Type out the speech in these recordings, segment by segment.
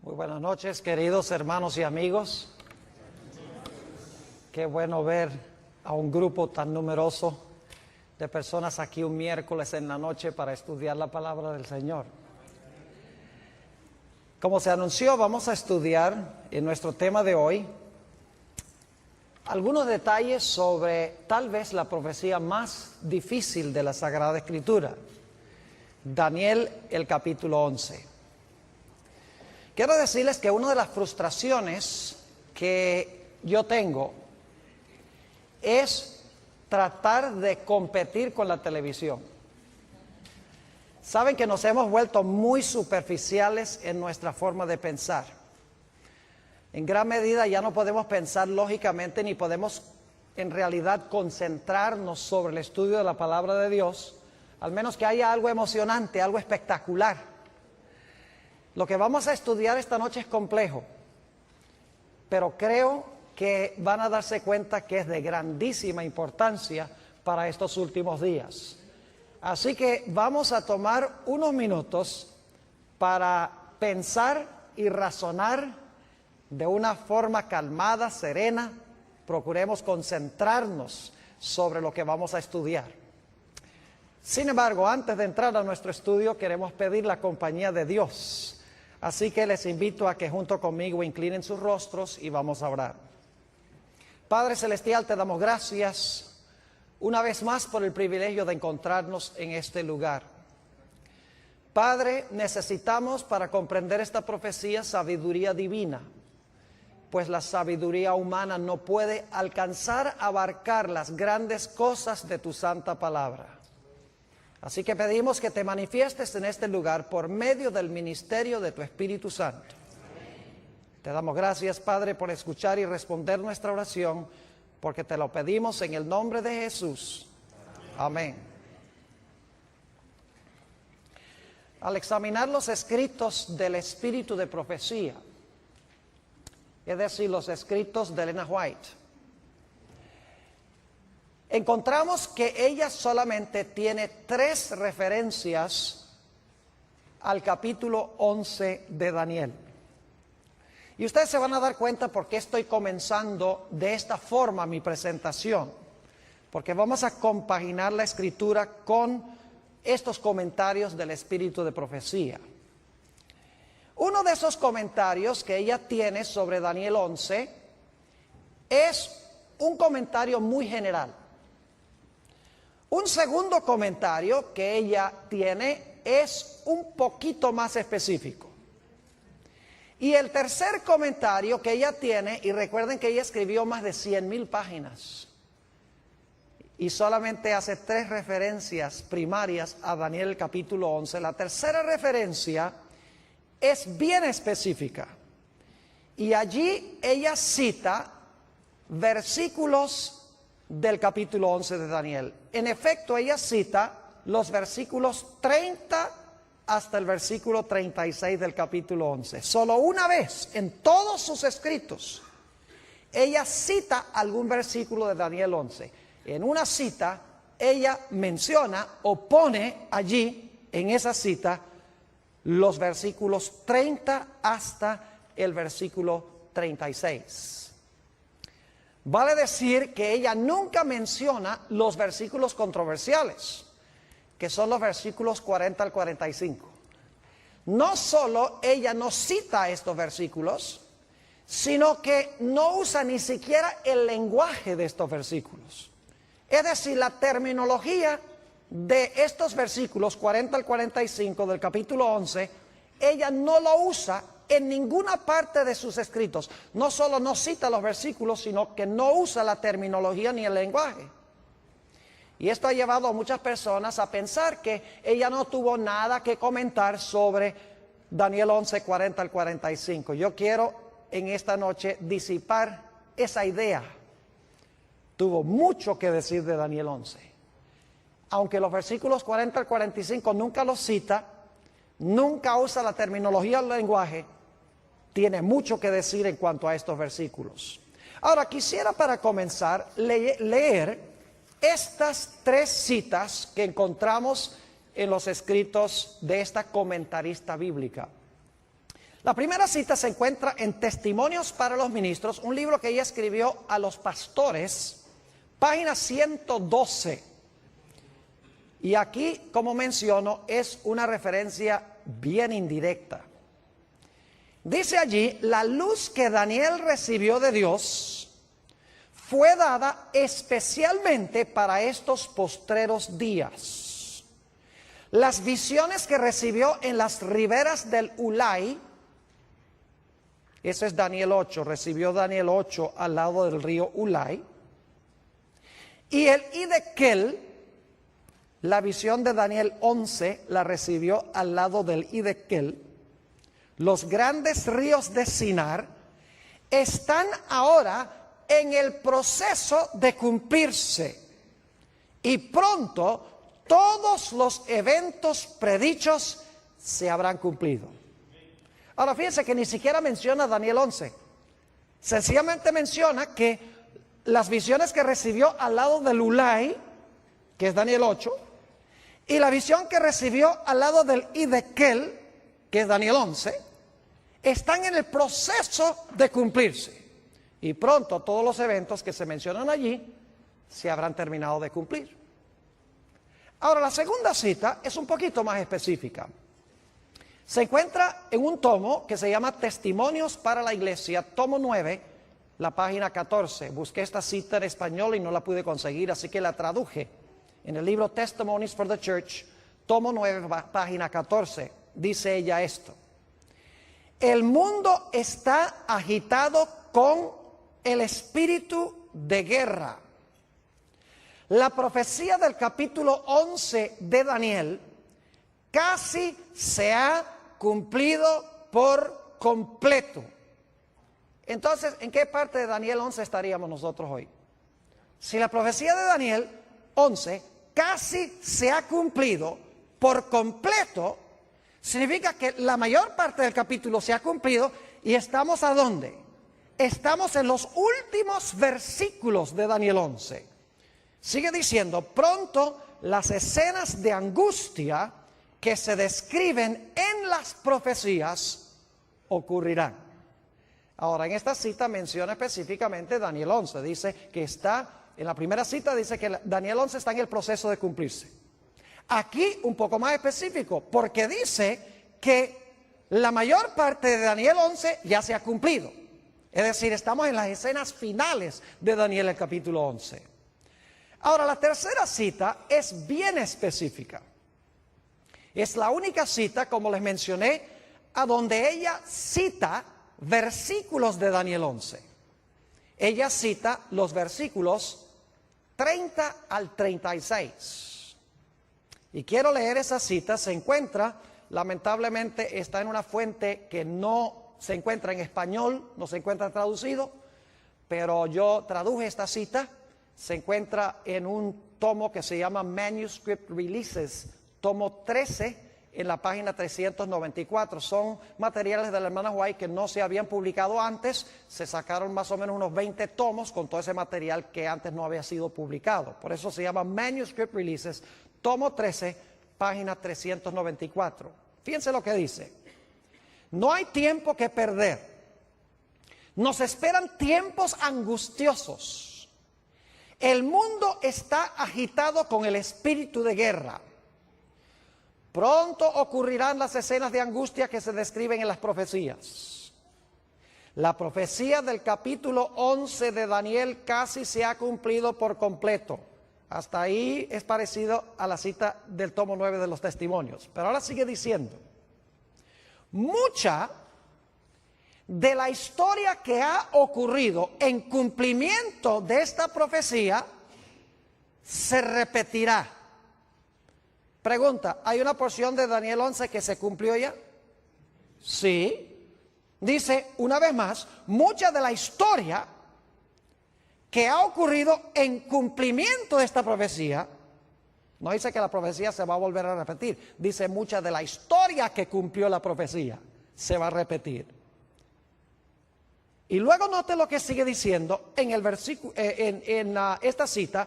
Muy buenas noches, queridos hermanos y amigos. Qué bueno ver a un grupo tan numeroso de personas aquí un miércoles en la noche para estudiar la palabra del Señor. Como se anunció, vamos a estudiar en nuestro tema de hoy algunos detalles sobre tal vez la profecía más difícil de la Sagrada Escritura, Daniel, el capítulo 11. Quiero decirles que una de las frustraciones que yo tengo es tratar de competir con la televisión. Saben que nos hemos vuelto muy superficiales en nuestra forma de pensar. En gran medida ya no podemos pensar lógicamente ni podemos en realidad concentrarnos sobre el estudio de la palabra de Dios, al menos que haya algo emocionante, algo espectacular. Lo que vamos a estudiar esta noche es complejo, pero creo que van a darse cuenta que es de grandísima importancia para estos últimos días. Así que vamos a tomar unos minutos para pensar y razonar de una forma calmada, serena. Procuremos concentrarnos sobre lo que vamos a estudiar. Sin embargo, antes de entrar a nuestro estudio, queremos pedir la compañía de Dios. Así que les invito a que junto conmigo inclinen sus rostros y vamos a orar. Padre Celestial, te damos gracias una vez más por el privilegio de encontrarnos en este lugar. Padre, necesitamos para comprender esta profecía sabiduría divina, pues la sabiduría humana no puede alcanzar a abarcar las grandes cosas de tu santa palabra. Así que pedimos que te manifiestes en este lugar por medio del ministerio de tu Espíritu Santo. Te damos gracias, Padre, por escuchar y responder nuestra oración, porque te lo pedimos en el nombre de Jesús. Amén. Al examinar los escritos del espíritu de profecía, es decir, los escritos de Ellen White, encontramos que ella solamente tiene 3 referencias al capítulo 11 de Daniel. Y ustedes se van a dar cuenta por qué estoy comenzando de esta forma mi presentación, porque vamos a compaginar la escritura con estos comentarios del espíritu de profecía. Uno de esos comentarios que ella tiene sobre Daniel 11 es un comentario muy general. Un segundo comentario que ella tiene es un poquito más específico. Y el tercer comentario que ella tiene, y recuerden que ella escribió más de 100,000 páginas, y solamente hace 3 referencias primarias a Daniel capítulo 11. La tercera referencia es bien específica, y allí ella cita versículos del capítulo 11 de Daniel. En efecto, ella cita los versículos 30 hasta el versículo 36 del capítulo 11. Solo una vez en todos sus escritos ella cita algún versículo de Daniel 11. En una cita ella menciona o pone allí en esa cita los versículos 30 hasta el versículo 36. Vale decir que ella nunca menciona los versículos controversiales, que son los versículos 40 al 45. No solo ella no cita estos versículos, sino que no usa ni siquiera el lenguaje de estos versículos. Es decir, la terminología de estos versículos 40 al 45 del capítulo 11, ella no lo usa en ninguna parte de sus escritos. No solo no cita los versículos, sino que no usa la terminología ni el lenguaje. Y esto ha llevado a muchas personas a pensar que ella no tuvo nada que comentar sobre Daniel 11, 40 al 45. Yo quiero en esta noche disipar esa idea. Tuvo mucho que decir de Daniel 11. Aunque los versículos 40 al 45 nunca los cita, nunca usa la terminología del lenguaje, tiene mucho que decir en cuanto a estos versículos. Ahora, quisiera para comenzar leer estas 3 citas que encontramos en los escritos de esta comentarista bíblica. La primera cita se encuentra en Testimonios para los Ministros, un libro que ella escribió a los pastores, página 112. Y aquí, como menciono, es una referencia bien indirecta. Dice allí, la luz que Daniel recibió de Dios fue dada especialmente para estos postreros días. Las visiones que recibió en las riberas del Ulai, ese es Daniel 8, recibió Daniel 8 al lado del río Ulai, y el Hiddekel, la visión de Daniel 11 la recibió al lado del Hiddekel. Los grandes ríos de Sinar están ahora en el proceso de cumplirse y pronto todos los eventos predichos se habrán cumplido. Ahora fíjense que ni siquiera menciona Daniel 11, sencillamente menciona que las visiones que recibió al lado del Ulai, que es Daniel 8, y la visión que recibió al lado del Hiddekel, que es Daniel 11, están en el proceso de cumplirse. Y pronto todos los eventos que se mencionan allí se habrán terminado de cumplir. Ahora, la segunda cita es un poquito más específica. Se encuentra en un tomo que se llama Testimonios para la Iglesia, tomo 9, la página 14. Busqué esta cita en español y no la pude conseguir, así que la traduje. En el libro Testimonies for the Church, tomo 9, página 14, dice ella esto. El mundo está agitado con el espíritu de guerra. La profecía del capítulo 11 de Daniel casi se ha cumplido por completo. Entonces, ¿en qué parte de Daniel 11 estaríamos nosotros hoy? Si la profecía de Daniel 11 casi se ha cumplido por completo, significa que la mayor parte del capítulo se ha cumplido y estamos ¿a dónde? Estamos en los últimos versículos de Daniel 11. Sigue diciendo, pronto las escenas de angustia que se describen en las profecías ocurrirán. Ahora, en esta cita menciona específicamente Daniel 11. Dice que está, en la primera cita dice que Daniel 11 está en el proceso de cumplirse. Aquí un poco más específico, porque dice que la mayor parte de Daniel 11 ya se ha cumplido. Es decir, estamos en las escenas finales de Daniel, el capítulo 11. Ahora, la tercera cita es bien específica. Es la única cita, como les mencioné, a donde ella cita versículos de Daniel 11. Ella cita los versículos 30 al 36. Y quiero leer esa cita. Se encuentra, lamentablemente, está en una fuente que no se encuentra en español, no se encuentra traducido, pero yo traduje esta cita. Se encuentra en un tomo que se llama Manuscript Releases, tomo 13, en la página 394. Son materiales de la hermana White que no se habían publicado antes. Se sacaron más o menos unos 20 tomos con todo ese material que antes no había sido publicado. Por eso se llama Manuscript Releases, tomo 13, página 394. Fíjense lo que dice. No hay tiempo que perder. Nos esperan tiempos angustiosos. El mundo está agitado con el espíritu de guerra. Pronto ocurrirán las escenas de angustia que se describen en las profecías. La profecía del capítulo 11 de Daniel casi se ha cumplido por completo. Hasta ahí es parecido a la cita del tomo 9 de los Testimonios. Pero ahora sigue diciendo, mucha de la historia que ha ocurrido en cumplimiento de esta profecía se repetirá. Pregunta, ¿hay una porción de Daniel 11 que se cumplió ya? Sí. Dice, una vez más, mucha de la historia que ha ocurrido en cumplimiento de esta profecía, no dice que la profecía se va a volver a repetir, dice mucha de la historia que cumplió la profecía se va a repetir. Y luego note lo que sigue diciendo en el versículo, esta cita.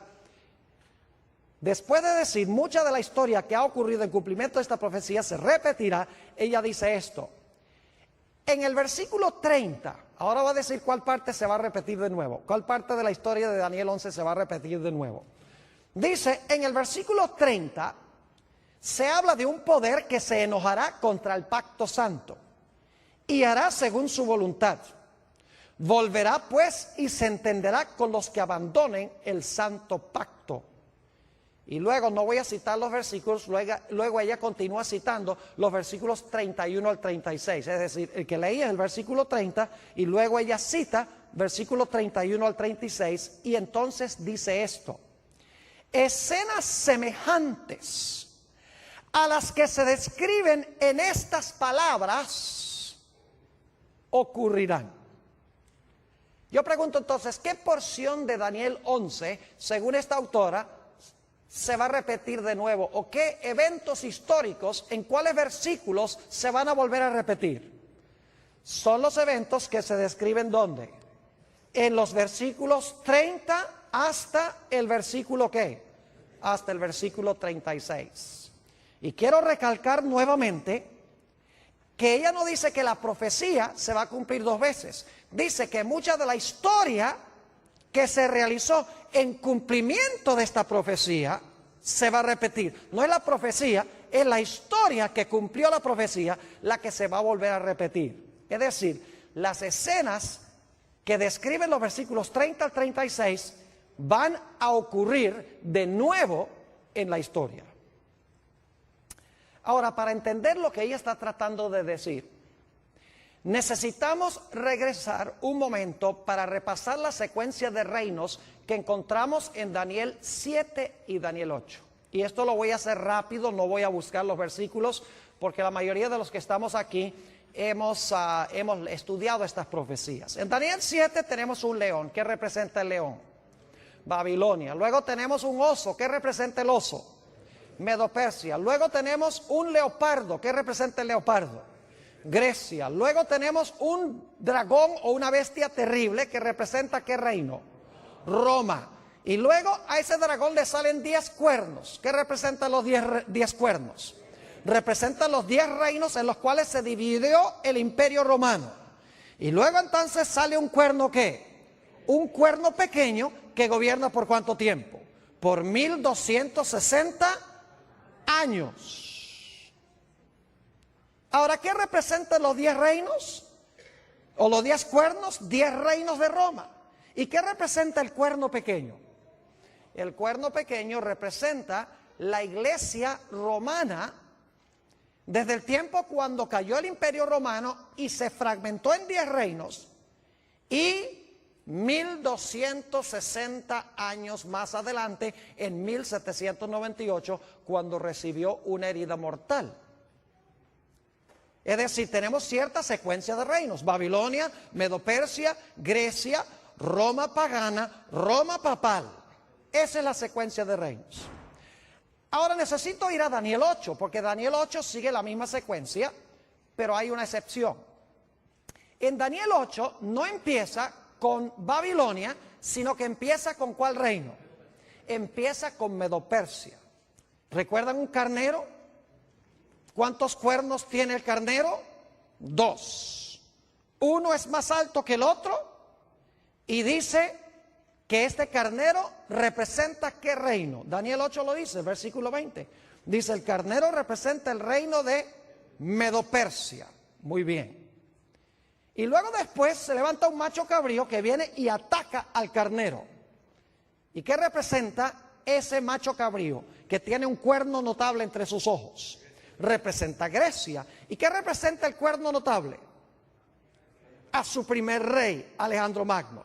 Después de decir mucha de la historia que ha ocurrido en cumplimiento de esta profecía se repetirá, ella dice esto: En el versículo 30, ahora va a decir cuál parte se va a repetir de nuevo, cuál parte de la historia de Daniel 11 se va a repetir de nuevo. Dice, en el versículo 30, se habla de un poder que se enojará contra el pacto santo y hará según su voluntad. Volverá pues y se entenderá con los que abandonen el santo pacto. Y luego, no voy a citar los versículos, luego ella continúa citando los versículos 31 al 36. Es decir, el que leía el versículo 30 y luego ella cita versículo 31 al 36 y entonces dice esto. Escenas semejantes a las que se describen en estas palabras ocurrirán. Yo pregunto entonces, ¿qué porción de Daniel 11, según esta autora, se va a repetir de nuevo? ¿O qué eventos históricos, en cuáles versículos se van a volver a repetir? Son los eventos que se describen ¿dónde? En los versículos 30 hasta el versículo ¿qué? Hasta el versículo 36. Y quiero recalcar nuevamente que ella no dice que la profecía se va a cumplir dos veces. Dice que mucha de la historia que se realizó en cumplimiento de esta profecía se va a repetir. No es la profecía, es la historia que cumplió la profecía la que se va a volver a repetir. Es decir, las escenas que describen los versículos 30 al 36 van a ocurrir de nuevo en la historia. Ahora, para entender lo que ella está tratando de decir, necesitamos regresar un momento para repasar la secuencia de reinos que encontramos en Daniel 7 y Daniel 8. Y esto lo voy a hacer rápido, no voy a buscar los versículos, porque la mayoría de los que estamos aquí hemos estudiado estas profecías. En Daniel 7 tenemos un león. ¿Qué representa el león? Babilonia. Luego tenemos un oso. ¿Qué representa el oso? Medo-Persia. Luego tenemos un leopardo. ¿Qué representa el leopardo? Grecia. Luego tenemos un dragón o una bestia terrible que representa ¿qué reino? Roma. Y luego a ese dragón le salen 10 cuernos. ¿Qué representan los 10 cuernos? Representan los 10 reinos en los cuales se dividió el imperio romano. Y luego entonces sale un cuerno ¿qué? Un cuerno pequeño que gobierna ¿por cuánto tiempo? Por 1260 años. Ahora, ¿qué representan los 10 reinos? O los 10 cuernos, 10 reinos de Roma. ¿Y qué representa el cuerno pequeño? El cuerno pequeño representa la iglesia romana desde el tiempo cuando cayó el imperio romano y se fragmentó en 10 reinos y 1260 años más adelante, en 1798, cuando recibió una herida mortal. Es decir, tenemos cierta secuencia de reinos: Babilonia, Medo-Persia, Grecia, Roma pagana, Roma papal. Esa es la secuencia de reinos. Ahora necesito ir a Daniel 8, porque Daniel 8 sigue la misma secuencia, pero hay una excepción. En Daniel 8 no empieza con Babilonia, sino que empieza con ¿cuál reino? Empieza con Medo-Persia. ¿Recuerdan un carnero? ¿Cuántos cuernos tiene el carnero? 2. Uno es más alto que el otro y dice que este carnero representa ¿qué reino? Daniel 8 lo dice, versículo 20. Dice, el carnero representa el reino de Medo-Persia. Muy bien. Y luego después se levanta un macho cabrío que viene y ataca al carnero. ¿Y qué representa ese macho cabrío que tiene un cuerno notable entre sus ojos? Representa Grecia. ¿Y qué representa el cuerno notable? A su primer rey, Alejandro Magno.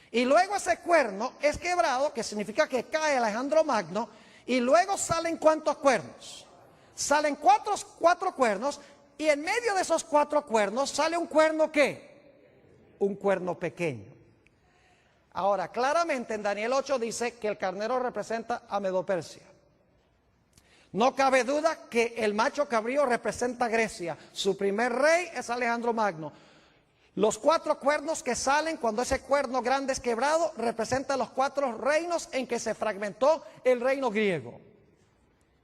Y luego ese cuerno es quebrado, que significa que cae Alejandro Magno, y luego salen ¿cuántos cuernos? Salen cuatro cuernos, y en medio de esos 4 cuernos sale un cuerno ¿qué? Un cuerno pequeño. Ahora, claramente en Daniel 8 dice que el carnero representa a Medo-Persia. No cabe duda que el macho cabrío representa a Grecia. Su primer rey es Alejandro Magno. Los 4 cuernos que salen cuando ese cuerno grande es quebrado representan los 4 reinos en que se fragmentó el reino griego.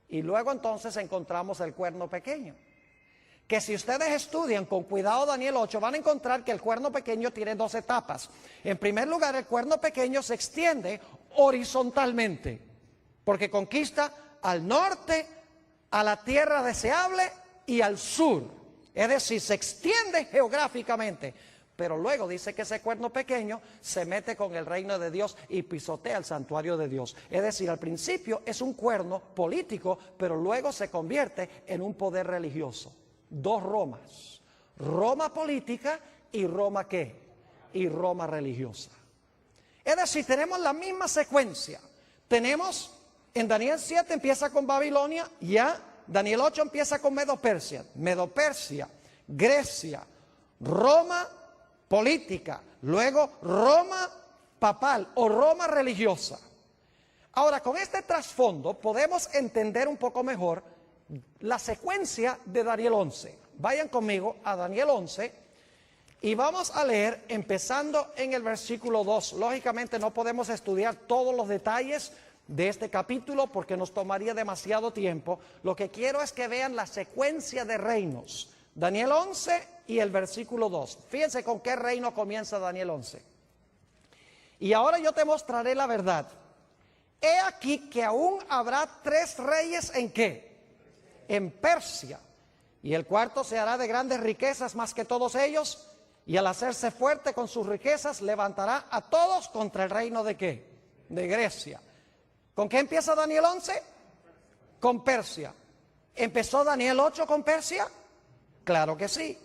Y luego entonces encontramos el cuerno pequeño, que si ustedes estudian con cuidado Daniel 8, van a encontrar que el cuerno pequeño tiene dos etapas. En primer lugar, el cuerno pequeño se extiende horizontalmente, porque conquista al norte, a la tierra deseable y al sur. Es decir, se extiende geográficamente. Pero luego dice que ese cuerno pequeño se mete con el reino de Dios y pisotea el santuario de Dios. Es decir, al principio es un cuerno político, pero luego se convierte en un poder religioso. Dos Romas, Roma política y Roma ¿qué? Y Roma religiosa. Es decir, tenemos la misma secuencia. Tenemos, en Daniel 7 empieza con Babilonia, ya Daniel 8 empieza con Medo-Persia, Grecia, Roma política, luego Roma papal o Roma religiosa. Ahora, con este trasfondo podemos entender un poco mejor la secuencia de Daniel 11. Vayan conmigo a Daniel 11 y vamos a leer empezando en el versículo 2. Lógicamente no podemos estudiar todos los detalles de este capítulo porque nos tomaría demasiado tiempo. Lo que quiero es que vean la secuencia de reinos. Daniel 11 y el versículo 2. Fíjense con qué reino comienza Daniel 11. Y ahora yo te mostraré la verdad. He aquí que aún habrá 3 reyes ¿en qué? En Persia. Y el cuarto se hará de grandes riquezas más que todos ellos. Y al hacerse fuerte con sus riquezas levantará a todos contra el reino ¿de qué? De Grecia. ¿Con qué empieza Daniel 11? Con Persia. ¿Empezó Daniel 8 con Persia? Claro que sí.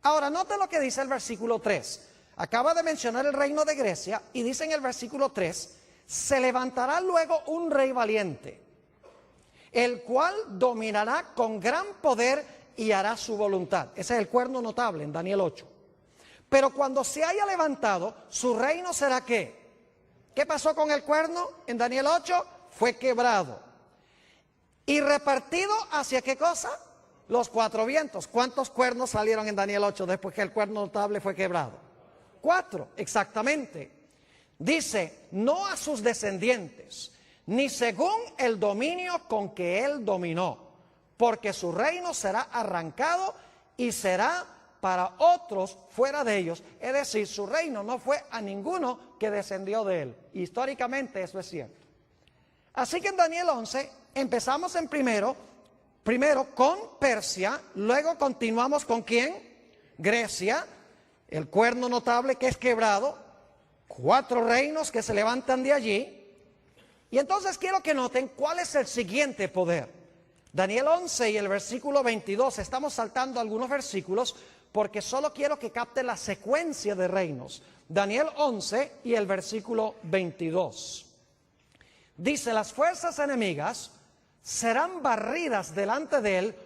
Ahora, note lo que dice el versículo 3. Acaba de mencionar el reino de Grecia y dice en el versículo 3, se levantará luego un rey valiente, el cual dominará con gran poder y hará su voluntad. Ese es el cuerno notable en Daniel 8. Pero cuando se haya levantado, su reino será ¿qué? ¿Qué pasó con el cuerno en Daniel 8? Fue quebrado. ¿Y repartido hacia qué cosa? Los 4 vientos. ¿Cuántos cuernos salieron en Daniel 8 después que el cuerno notable fue quebrado? 4, exactamente. Dice, no a sus descendientes, ni según el dominio con que él dominó, porque su reino será arrancado y será para otros fuera de ellos. Es decir, su reino no fue a ninguno que descendió de él. Históricamente eso es cierto. Así que en Daniel 11 empezamos en primero con Persia, luego continuamos con ¿quién? Grecia, el cuerno notable que es quebrado, 4 reinos que se levantan de allí. Y entonces quiero que noten cuál es el siguiente poder. Daniel 11 y el versículo 22, estamos saltando algunos versículos porque solo quiero que capten la secuencia de reinos. Daniel 11 y el versículo 22. Dice, las fuerzas enemigas serán barridas delante de él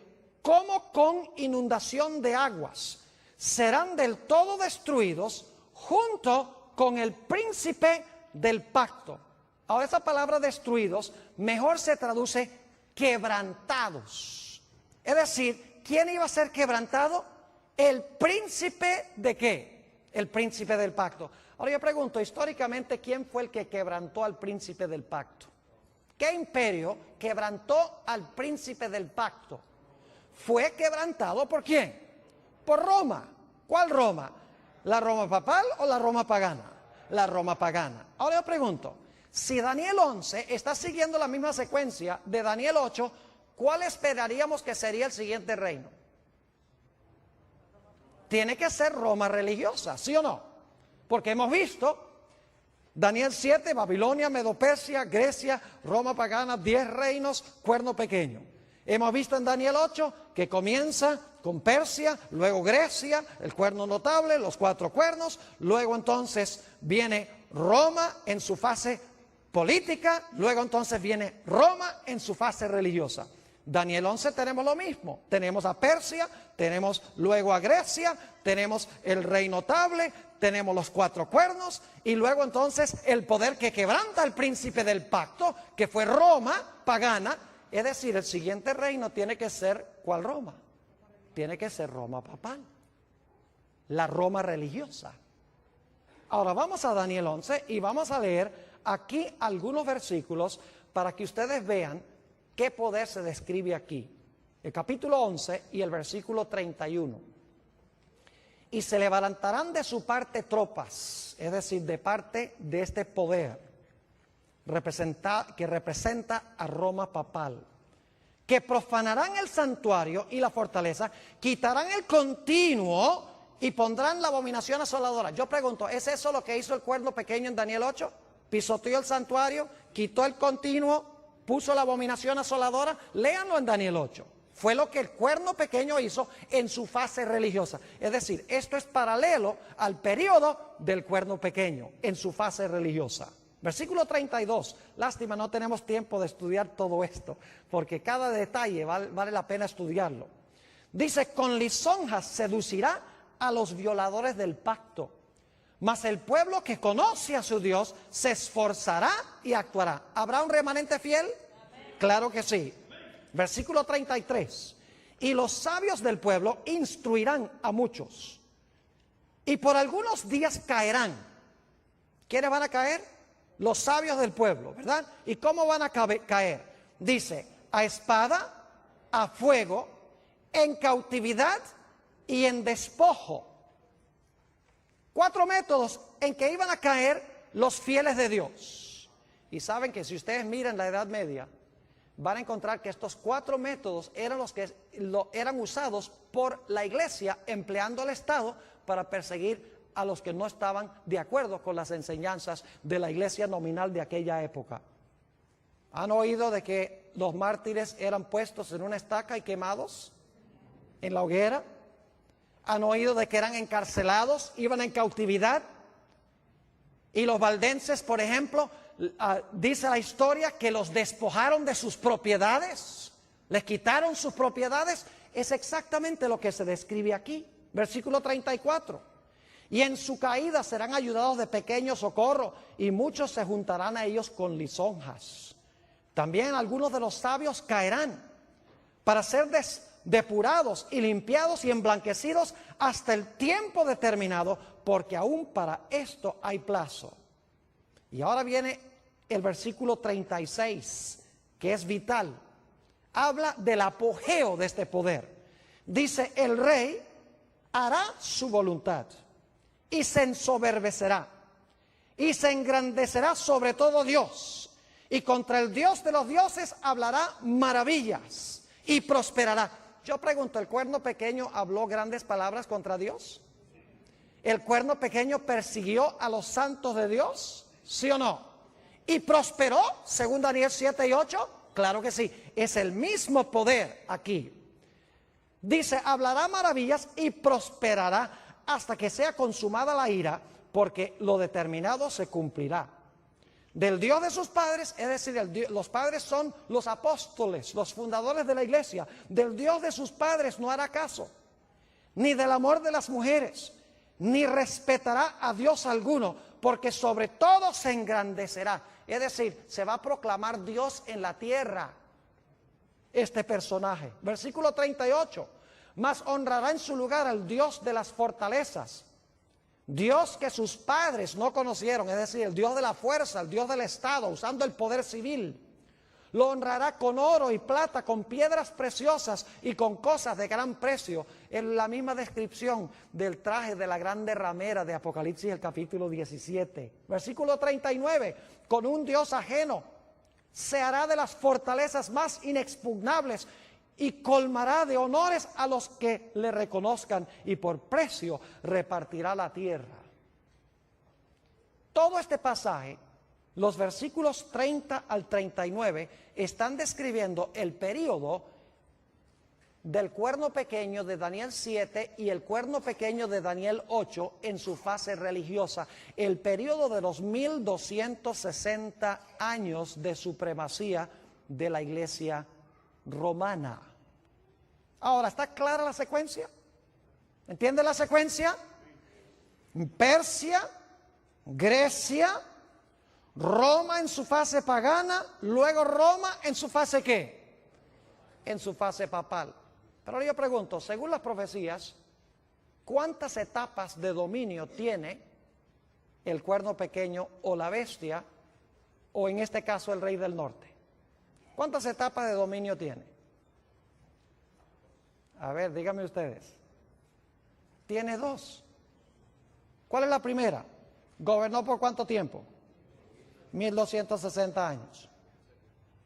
como con inundación de aguas. Serán del todo destruidos junto con el príncipe del pacto. Ahora esa palabra destruidos mejor se traduce quebrantados. Es decir, ¿quién iba a ser quebrantado? El príncipe ¿de qué? El príncipe del pacto. Ahora yo pregunto, históricamente, ¿quién fue el que quebrantó al príncipe del pacto? ¿Qué imperio quebrantó al príncipe del pacto? ¿Fue quebrantado por quién? Por Roma. ¿Cuál Roma? ¿La Roma papal o la Roma pagana? La Roma pagana. Ahora yo pregunto, si Daniel 11 está siguiendo la misma secuencia de Daniel 8, ¿cuál esperaríamos que sería el siguiente reino? Tiene que ser Roma religiosa, ¿sí o no? Porque hemos visto Daniel 7, Babilonia, Medo-Persia, Grecia, Roma pagana, 10 reinos, cuerno pequeño. Hemos visto en Daniel 8 que comienza con Persia, luego Grecia, el cuerno notable, los 4 cuernos, luego entonces viene Roma en su fase política, luego entonces viene Roma en su fase religiosa. Daniel 11 tenemos lo mismo, tenemos a Persia, tenemos luego a Grecia, tenemos el rey notable, tenemos los 4 cuernos y luego entonces el poder que quebranta al príncipe del pacto, que fue Roma pagana. Es decir, el siguiente reino tiene que ser, ¿cuál Roma? Tiene que ser Roma papal, la Roma religiosa. Ahora vamos a Daniel 11 y vamos a leer aquí algunos versículos para que ustedes vean qué poder se describe aquí. el capítulo 11 y el versículo 31. Y se levantarán de su parte tropas, es decir, de parte de este poder que representa a Roma papal, que profanarán el santuario y la fortaleza, quitarán el continuo y pondrán la abominación asoladora. Yo pregunto, ¿es eso lo que hizo el cuerno pequeño en Daniel 8? Pisoteó el santuario, quitó el continuo, puso la abominación asoladora. Léanlo en Daniel 8. Fue lo que el cuerno pequeño hizo en su fase religiosa. Es decir, esto es paralelo al periodo del cuerno pequeño en su fase religiosa. Versículo 32. Lástima, no tenemos tiempo de estudiar todo esto, porque cada detalle vale la pena estudiarlo. Dice, con lisonjas seducirá a los violadores del pacto, mas el pueblo que conoce a su Dios se esforzará y actuará. ¿Habrá un remanente fiel? Claro que sí. Versículo 33. Y los sabios del pueblo instruirán a muchos, y por algunos días caerán. ¿Quiénes van a caer? Los sabios del pueblo, ¿verdad? ¿Y cómo van a caer? Dice, a espada, a fuego, en cautividad y en despojo. 4 métodos en que iban a caer los fieles de Dios. Y saben que si ustedes miran la Edad Media, van a encontrar que estos 4 métodos eran los que eran usados por la iglesia, empleando al Estado para perseguir a los que no estaban de acuerdo con las enseñanzas de la iglesia nominal de aquella época. ¿Han oído de que los mártires eran puestos en una estaca y quemados en la hoguera? ¿Han oído de que eran encarcelados, iban en cautividad? Y los valdenses, por ejemplo, dice la historia que los despojaron de sus propiedades, les quitaron sus propiedades. Es exactamente lo que se describe aquí, versículo 34. Y en su caída serán ayudados de pequeño socorro, y muchos se juntarán a ellos con lisonjas. También algunos de los sabios caerán para ser depurados y limpiados y emblanquecidos hasta el tiempo determinado, porque aún para esto hay plazo. Y ahora viene el versículo 36, que es vital. Habla del apogeo de este poder. Dice, el rey hará su voluntad y se ensoberbecerá y se engrandecerá sobre todo Dios, y contra el Dios de los dioses hablará maravillas y prosperará. Yo pregunto, ¿el cuerno pequeño habló grandes palabras contra Dios? ¿El cuerno pequeño persiguió a los santos de Dios? ¿Sí o no? ¿Y prosperó, según Daniel 7 y 8? Claro que sí, es el mismo poder aquí. Dice, hablará maravillas y prosperará hasta que sea consumada la ira, porque lo determinado se cumplirá. Del Dios de sus padres, es decir, los padres son los apóstoles, los fundadores de la iglesia. Del Dios de sus padres no hará caso, ni del amor de las mujeres, ni respetará a Dios alguno, porque sobre todo se engrandecerá. Es decir, se va a proclamar Dios en la tierra, este personaje. Versículo 38. Mas honrará en su lugar al Dios de las fortalezas, Dios que sus padres no conocieron, es decir, el Dios de la fuerza, el Dios del Estado, usando el poder civil. Lo honrará con oro y plata, con piedras preciosas y con cosas de gran precio. En la misma descripción del traje de la grande ramera de Apocalipsis, el capítulo 17. Versículo 39, con un Dios ajeno se hará de las fortalezas más inexpugnables y colmará de honores a los que le reconozcan, y por precio repartirá la tierra. Todo este pasaje, los versículos 30 al 39, están describiendo el periodo del cuerno pequeño de Daniel 7 y el cuerno pequeño de Daniel 8 en su fase religiosa, el periodo de los 1260 años de supremacía de la iglesia romana. Ahora, ¿está clara la secuencia? ¿Entiende la secuencia? Persia, Grecia, Roma en su fase pagana, luego Roma en su fase ¿qué? En su fase papal. Pero yo pregunto, según las profecías, ¿cuántas etapas de dominio tiene el cuerno pequeño o la bestia, o en este caso el rey del norte? ¿Cuántas etapas de dominio tiene? A ver, díganme ustedes. Tiene dos. ¿Cuál es la primera? ¿Gobernó por cuánto tiempo? 1260 años.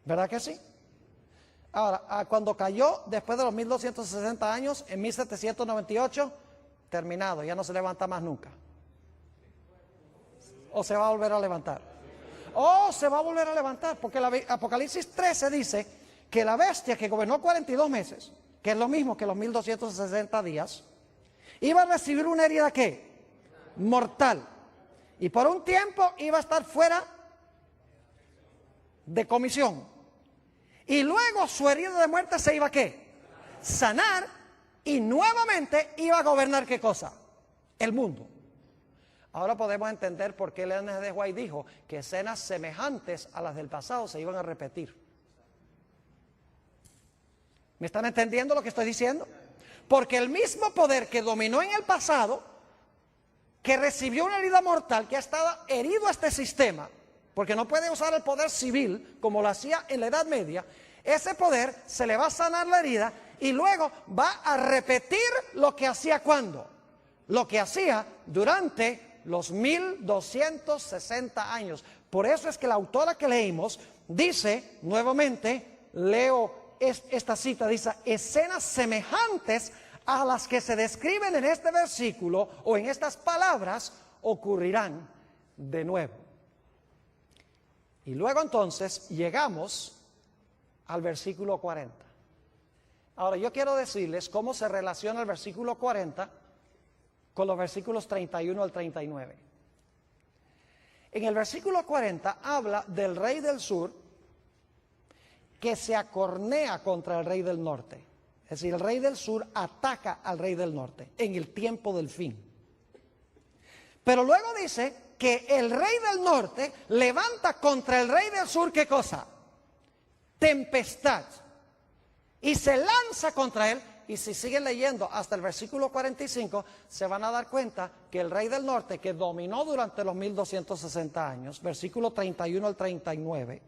¿Verdad que sí? Ahora, cuando cayó, después de los 1260 años, en 1798, terminado, ya no se levanta más nunca. ¿O se va a volver a levantar? ¡Oh, se va a volver a levantar! Porque Apocalipsis 13 dice que la bestia que gobernó 42 meses, que es lo mismo que los 1260 días, iba a recibir una herida, ¿qué? Mortal. Y por un tiempo iba a estar fuera de comisión. Y luego su herida de muerte se iba a ¿qué? Sanar, y nuevamente iba a gobernar ¿qué cosa? El mundo. Ahora podemos entender por qué Ellen G. White dijo que escenas semejantes a las del pasado se iban a repetir. ¿Me están entendiendo lo que estoy diciendo? Porque el mismo poder que dominó en el pasado, que recibió una herida mortal, que ha estado herido a este sistema, porque no puede usar el poder civil como lo hacía en la Edad Media, ese poder se le va a sanar la herida y luego va a repetir lo que hacía ¿cuándo? Lo que hacía durante los 1260 años. Por eso es que la autora que leímos dice, nuevamente, leo esta cita, dice, escenas semejantes a las que se describen en este versículo o en estas palabras ocurrirán de nuevo. Y luego entonces llegamos al versículo 40. Ahora yo quiero decirles cómo se relaciona el versículo 40 con los versículos 31 al 39. En el versículo 40 habla del rey del sur que se acornea contra el rey del norte. Es decir, el rey del sur ataca al rey del norte en el tiempo del fin. Pero luego dice que el rey del norte levanta contra el rey del sur, ¿qué cosa? Tempestad. Y se lanza contra él. Y si siguen leyendo hasta el versículo 45, se van a dar cuenta que el rey del norte, que dominó durante los 1260 años, versículo 31 al 39,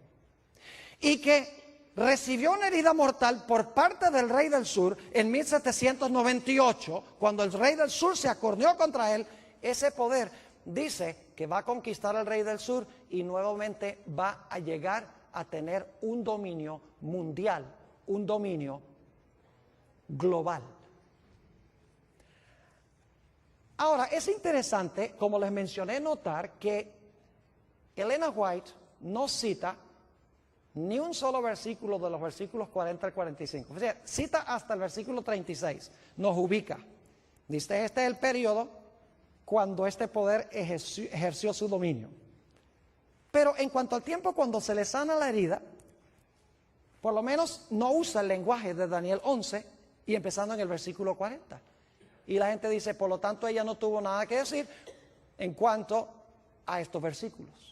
y que recibió una herida mortal por parte del rey del sur en 1798, cuando el rey del sur se acorneó contra él, ese poder dice que va a conquistar al rey del sur y nuevamente va a llegar a tener un dominio mundial, un dominio global. Ahora, es interesante, como les mencioné, notar que Ellen G. White no cita ni un solo versículo de los versículos 40 al 45. O sea, cita hasta el versículo 36, nos ubica. Dice, este es el periodo cuando este poder ejerció su dominio. Pero en cuanto al tiempo cuando se le sana la herida, por lo menos no usa el lenguaje de Daniel 11 y empezando en el versículo 40. Y la gente dice, por lo tanto, ella no tuvo nada que decir en cuanto a estos versículos.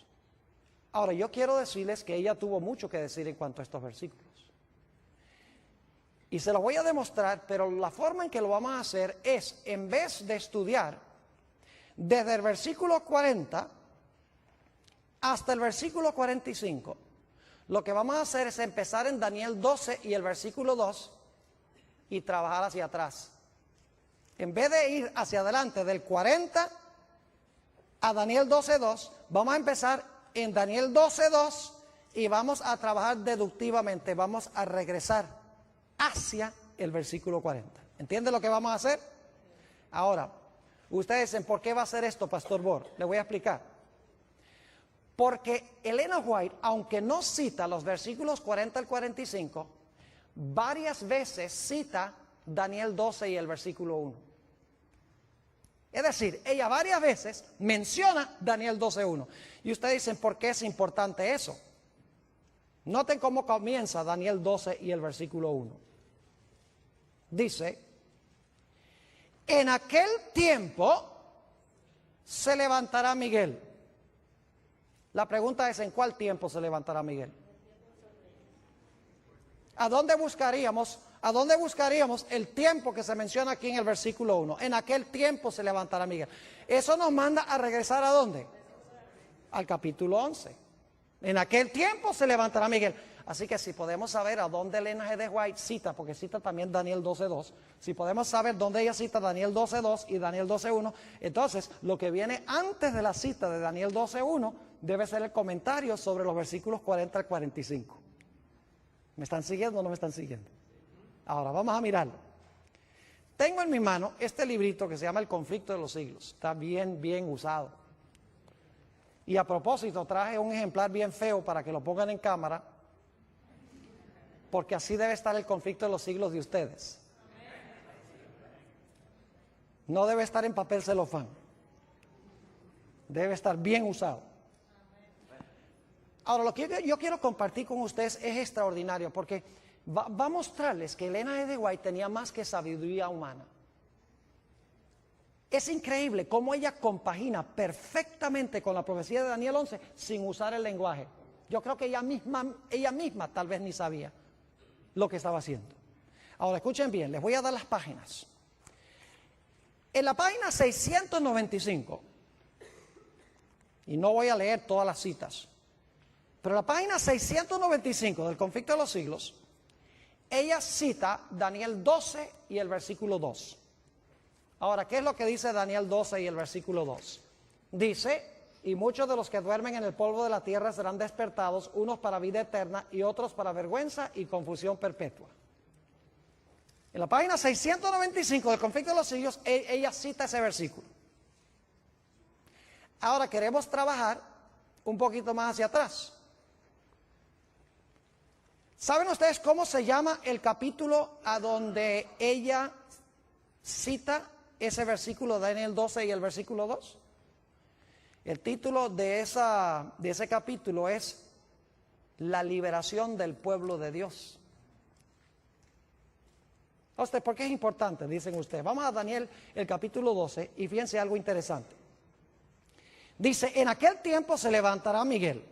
Ahora, yo quiero decirles que ella tuvo mucho que decir en cuanto a estos versículos. Y se los voy a demostrar, pero la forma en que lo vamos a hacer es, en vez de estudiar desde el versículo 40 hasta el versículo 45, lo que vamos a hacer es empezar en Daniel 12 y el versículo 2 y trabajar hacia atrás. En vez de ir hacia adelante del 40 a Daniel 12.2, vamos a empezar en Daniel 12.2 y vamos a trabajar deductivamente, vamos a regresar hacia el versículo 40. ¿Entiende lo que vamos a hacer? Ahora, ustedes dicen, ¿por qué va a hacer esto, Pastor Bor? Le voy a explicar. Porque Ellen G. White, aunque no cita los versículos 40 al 45, varias veces cita Daniel 12 y el versículo 1. Es decir, ella varias veces menciona Daniel 12.1. Y ustedes dicen, ¿por qué es importante eso? Noten cómo comienza Daniel 12 y el versículo 1. Dice, en aquel tiempo se levantará Miguel. La pregunta es, ¿en cuál tiempo se levantará Miguel? ¿A dónde buscaríamos el tiempo que se menciona aquí en el versículo 1? En aquel tiempo se levantará Miguel. Eso nos manda a regresar ¿a dónde? Al capítulo 11. En aquel tiempo se levantará Miguel. Así que si podemos saber a dónde Elena G. de White cita, porque cita también Daniel 12:2, si podemos saber dónde ella cita Daniel 12:2 y Daniel 12:1, entonces lo que viene antes de la cita de Daniel 12:1 debe ser el comentario sobre los versículos 40 al 45. ¿Me están siguiendo o no me están siguiendo? Ahora vamos a mirarlo. Tengo en mi mano este librito que se llama El conflicto de los siglos. Está bien usado. Y a propósito traje un ejemplar bien feo para que lo pongan en cámara, porque así debe estar el conflicto de los siglos de ustedes. No debe estar en papel celofán. Debe estar bien usado. Ahora, lo que yo quiero compartir con ustedes es extraordinario, porque va a mostrarles que Elena G. de White tenía más que sabiduría humana. Es increíble cómo ella compagina perfectamente con la profecía de Daniel 11 sin usar el lenguaje. Yo creo que ella misma tal vez ni sabía lo que estaba haciendo. Ahora escuchen bien, les voy a dar las páginas. En la página 695, y no voy a leer todas las citas, pero en la página 695 del conflicto de los siglos, ella cita Daniel 12 y el versículo 2. Ahora, ¿qué es lo que dice Daniel 12 y el versículo 2? Dice: y muchos de los que duermen en el polvo de la tierra serán despertados, unos para vida eterna y otros para vergüenza y confusión perpetua. En la página 695 del conflicto de los siglos, ella cita ese versículo. Ahora queremos trabajar un poquito más hacia atrás. ¿Saben ustedes cómo se llama el capítulo a donde ella cita ese versículo de Daniel 12 y el versículo 2? El título de ese capítulo es La liberación del pueblo de Dios. ¿Por qué es importante? Dicen ustedes. Vamos a Daniel, el capítulo 12, y fíjense algo interesante. Dice: en aquel tiempo se levantará Miguel.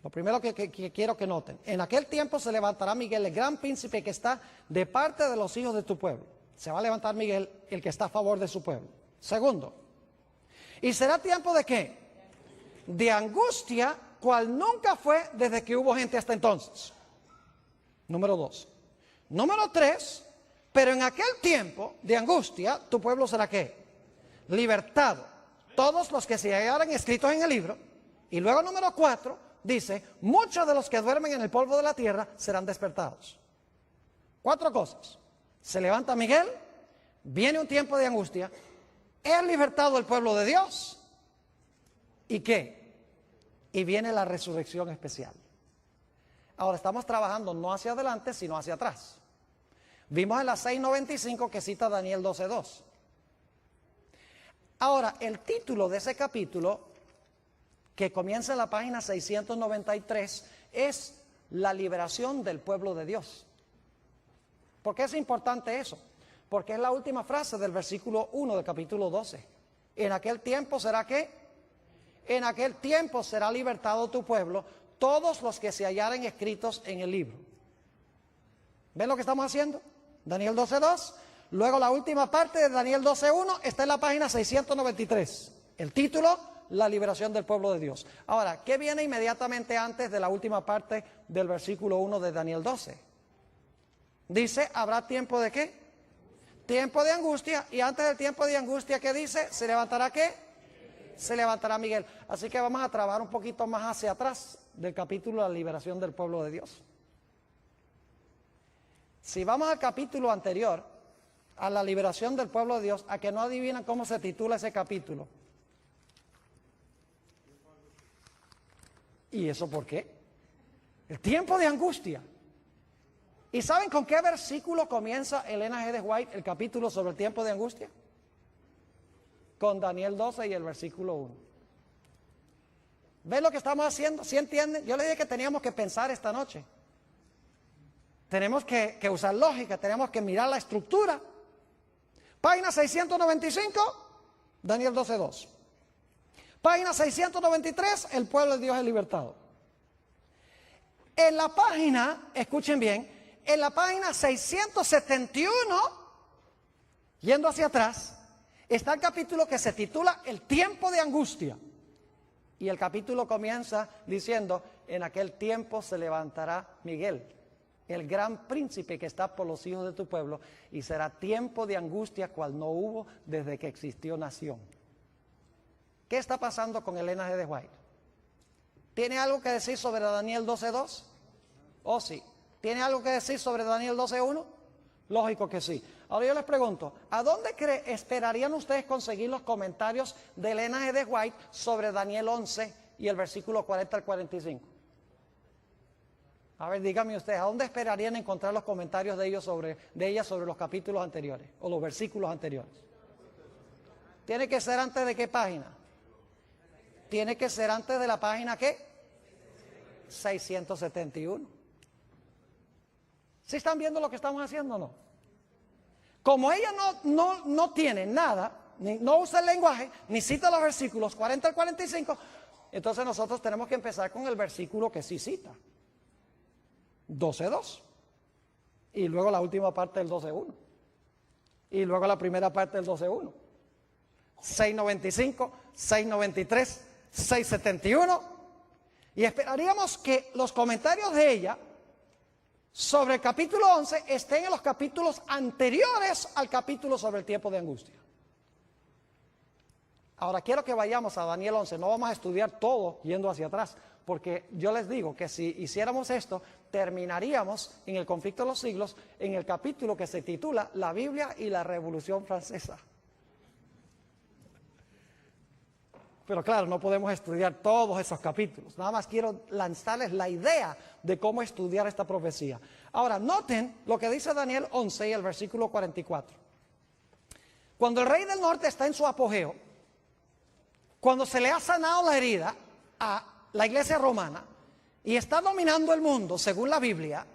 Lo primero que quiero que noten: en aquel tiempo se levantará Miguel, el gran príncipe que está de parte de los hijos de tu pueblo. Se va a levantar Miguel, el que está a favor de su pueblo. Segundo, ¿y será tiempo de qué? De angustia, cual nunca fue desde que hubo gente hasta entonces. Número 2. Número 3, pero en aquel tiempo de angustia, tu pueblo será ¿qué? Libertado. Todos los que se hallaran escritos en el libro. Y luego número 4, dice: muchos de los que duermen en el polvo de la tierra serán despertados. 4 cosas. Se levanta Miguel, viene un tiempo de angustia, es libertado el pueblo de Dios, ¿y qué? Y viene la resurrección especial. Ahora estamos trabajando no hacia adelante, sino hacia atrás. Vimos en la 695 que cita Daniel 12:2. Ahora, el título de ese capítulo, que comienza en la página 693, es La liberación del pueblo de Dios. ¿Por qué es importante eso? Porque es la última frase del versículo 1 del capítulo 12. En aquel tiempo será ¿qué? En aquel tiempo será libertado tu pueblo, todos los que se hallaren escritos en el libro. ¿Ven lo que estamos haciendo? Daniel 12:2. Luego la última parte de Daniel 12:1 está en la página 693. El título: La liberación del pueblo de Dios. Ahora, ¿qué viene inmediatamente antes de la última parte del versículo 1 de Daniel 12? Dice: ¿habrá tiempo de qué? Tiempo de angustia. Y antes del tiempo de angustia, ¿qué dice? ¿Se levantará qué? Se levantará Miguel. Así que vamos a trabajar un poquito más hacia atrás del capítulo La liberación del pueblo de Dios. Si vamos al capítulo anterior, a la liberación del pueblo de Dios, a que no adivinan cómo se titula ese capítulo. ¿Y eso por qué? El tiempo de angustia. ¿Y saben con qué versículo comienza Elena G. de White el capítulo sobre el tiempo de angustia? Con Daniel 12 y el versículo 1. ¿Ven lo que estamos haciendo? ¿Sí entienden? Yo les dije que teníamos que pensar esta noche. Tenemos que usar lógica, tenemos que mirar la estructura. Página 695, Daniel 12:2. Página 693, el pueblo de Dios es libertado. En la página, escuchen bien, en la página 671, yendo hacia atrás, está el capítulo que se titula El tiempo de angustia. Y el capítulo comienza diciendo, en aquel tiempo se levantará Miguel, el gran príncipe que está por los hijos de tu pueblo, y será tiempo de angustia cual no hubo desde que existió nación. ¿Qué está pasando con Elena G. de White? ¿Tiene algo que decir sobre Daniel 12:2? Oh, sí. ¿Tiene algo que decir sobre Daniel 12:1? Lógico que sí. Ahora yo les pregunto, ¿a dónde esperarían ustedes conseguir los comentarios de Elena G. de White sobre Daniel 11 y el versículo 40 al 45? A ver, díganme ustedes, ¿a dónde esperarían encontrar los comentarios de ella sobre los capítulos anteriores o los versículos anteriores? ¿Tiene que ser antes de qué página? Tiene que ser antes de la página ¿qué? 671. ¿Sí están viendo lo que estamos haciendo o no? Como ella no tiene nada, no usa el lenguaje, ni cita los versículos 40 al 45, entonces nosotros tenemos que empezar con el versículo que sí cita. 12:2. Y luego la última parte del 12:1. Y luego la primera parte del 12:1. 695, 693, 671. Y esperaríamos que los comentarios de ella sobre el capítulo 11 estén en los capítulos anteriores al capítulo sobre el tiempo de angustia. Ahora quiero que vayamos a Daniel 11, no vamos a estudiar todo yendo hacia atrás, porque yo les digo que si hiciéramos esto, terminaríamos en el conflicto de los siglos, en el capítulo que se titula La Biblia y la Revolución Francesa. Pero claro, no podemos estudiar todos esos capítulos. Nada más quiero lanzarles la idea de cómo estudiar esta profecía. Ahora, noten lo que dice Daniel 11 y el versículo 44. Cuando el rey del norte está en su apogeo, cuando se le ha sanado la herida a la iglesia romana y está dominando el mundo, según la Biblia,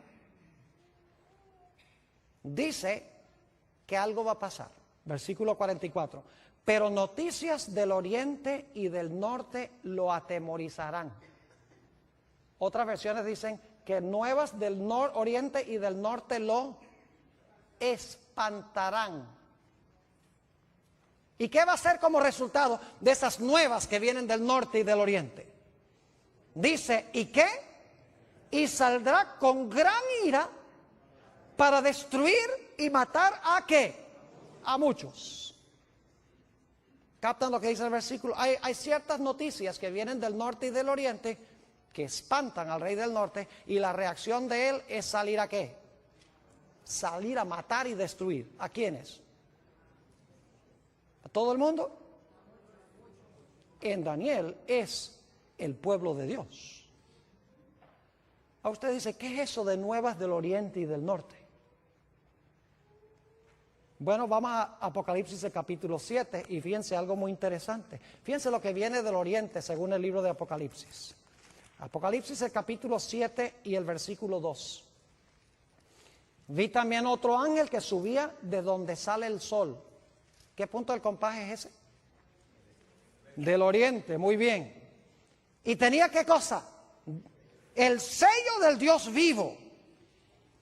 dice que algo va a pasar. Versículo 44. Pero noticias del oriente y del norte lo atemorizarán. Otras versiones dicen que nuevas del oriente y del norte lo espantarán. ¿Y qué va a ser como resultado de esas nuevas que vienen del norte y del oriente? Dice, ¿y qué? Y saldrá con gran ira para destruir y matar ¿a qué? A muchos. ¿Captan lo que dice el versículo? Hay ciertas noticias que vienen del norte y del oriente que espantan al rey del norte, y la reacción de él es salir ¿a qué? Salir a matar y destruir. ¿A quiénes? ¿A todo el mundo? En Daniel es el pueblo de Dios. A usted dice, ¿qué es eso de nuevas del oriente y del norte? Bueno, vamos a Apocalipsis el capítulo 7 y fíjense algo muy interesante. Fíjense lo que viene del oriente según el libro de Apocalipsis. Apocalipsis el capítulo 7 y el versículo 2. Vi también otro ángel que subía de donde sale el sol. ¿Qué punto del compás es ese? Del oriente, muy bien. Y tenía ¿qué cosa? El sello del Dios vivo.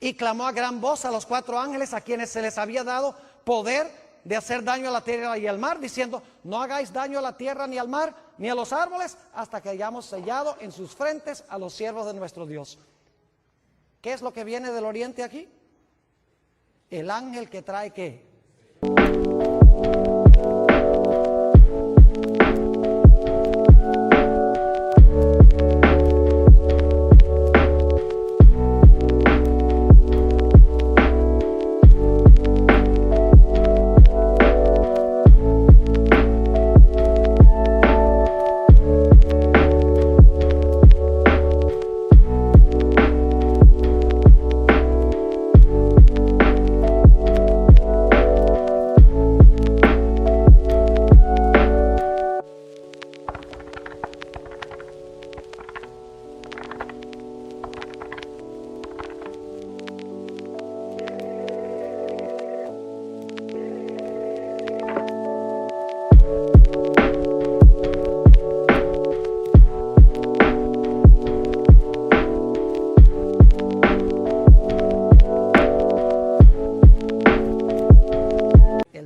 Y clamó a gran voz a los 4 ángeles a quienes se les había dado poder de hacer daño a la tierra y al mar, diciendo, no hagáis daño a la tierra ni al mar ni a los árboles hasta que hayamos sellado en sus frentes a los siervos de nuestro Dios. ¿Qué es lo que viene del oriente aquí? El ángel que trae ¿qué?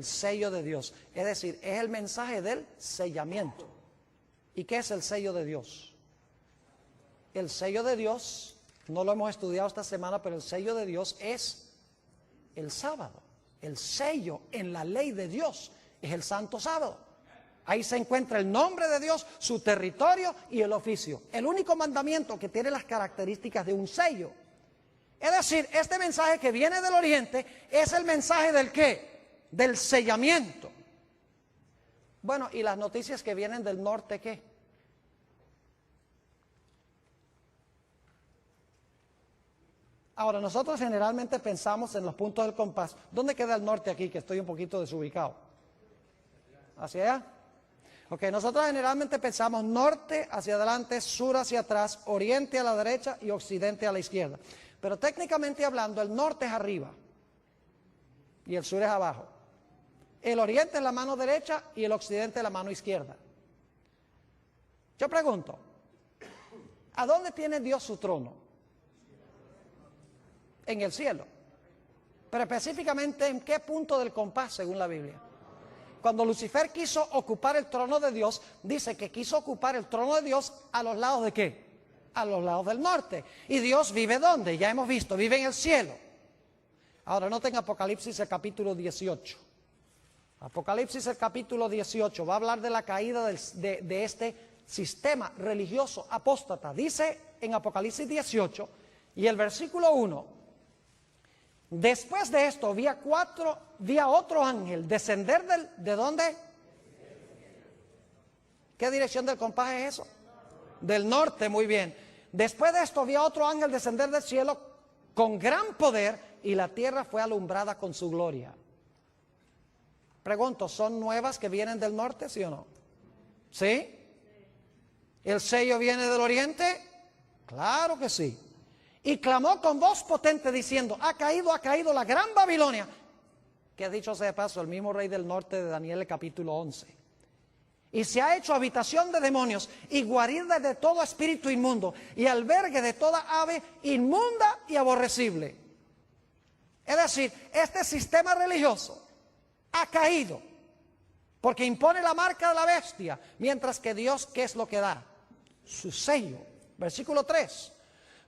Sello de Dios, es decir, es el mensaje del sellamiento. ¿Y qué es el sello de Dios? El sello de Dios, no lo hemos estudiado esta semana, pero el sello de Dios es el sábado. El sello en la ley de Dios es el santo sábado. Ahí se encuentra el nombre de Dios, su territorio y el oficio. El único mandamiento que tiene las características de un sello. Es decir, este mensaje que viene del oriente es el mensaje del ¿qué? Del sellamiento. Bueno, ¿y las noticias que vienen del norte qué? Ahora, nosotros generalmente pensamos en los puntos del compás. ¿Dónde queda el norte aquí? Que estoy un poquito desubicado. ¿Hacia allá? Ok, nosotros generalmente pensamos norte hacia adelante, sur hacia atrás, oriente a la derecha y occidente a la izquierda. Pero técnicamente hablando, el norte es arriba y el sur es abajo. El oriente es la mano derecha y el occidente es la mano izquierda. Yo pregunto, ¿a dónde tiene Dios su trono? En el cielo. Pero específicamente, ¿en qué punto del compás según la Biblia? Cuando Lucifer quiso ocupar el trono de Dios, dice que quiso ocupar el trono de Dios a los lados de ¿qué? A los lados del norte. ¿Y Dios vive dónde? Ya hemos visto, vive en el cielo. Ahora noten Apocalipsis el capítulo 18. Apocalipsis el capítulo 18 va a hablar de la caída de este sistema religioso apóstata. Dice en Apocalipsis 18 y el versículo 1. Después de esto vi a otro ángel descender ¿de dónde? ¿Qué dirección del compás es eso? Del norte, muy bien. Después de esto vi a otro ángel descender del cielo con gran poder y la tierra fue alumbrada con su gloria. Pregunto, ¿son nuevas que vienen del norte, sí o no? ¿Sí? ¿El sello viene del oriente? Claro que sí. Y clamó con voz potente diciendo, ha caído la gran Babilonia, que dicho sea de paso, el mismo rey del norte de Daniel, el capítulo 11. Y se ha hecho habitación de demonios y guarida de todo espíritu inmundo y albergue de toda ave inmunda y aborrecible. Es decir, este sistema religioso ha caído porque impone la marca de la bestia, mientras que Dios, ¿qué es lo que da? Su sello. Versículo 3.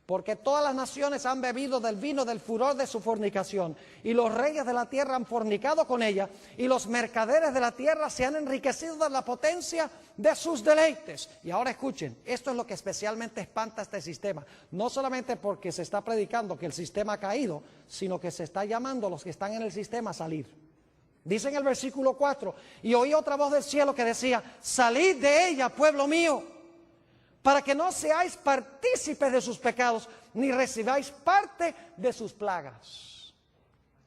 Porque todas las naciones han bebido del vino del furor de su fornicación, y los reyes de la tierra han fornicado con ella, y los mercaderes de la tierra se han enriquecido de la potencia de sus deleites. Y ahora escuchen, esto es lo que especialmente espanta a este sistema, no solamente porque se está predicando que el sistema ha caído, sino que se está llamando a los que están en el sistema a salir. Dice en el versículo 4, y oí otra voz del cielo que decía, salid de ella, pueblo mío, para que no seáis partícipes de sus pecados, ni recibáis parte de sus plagas.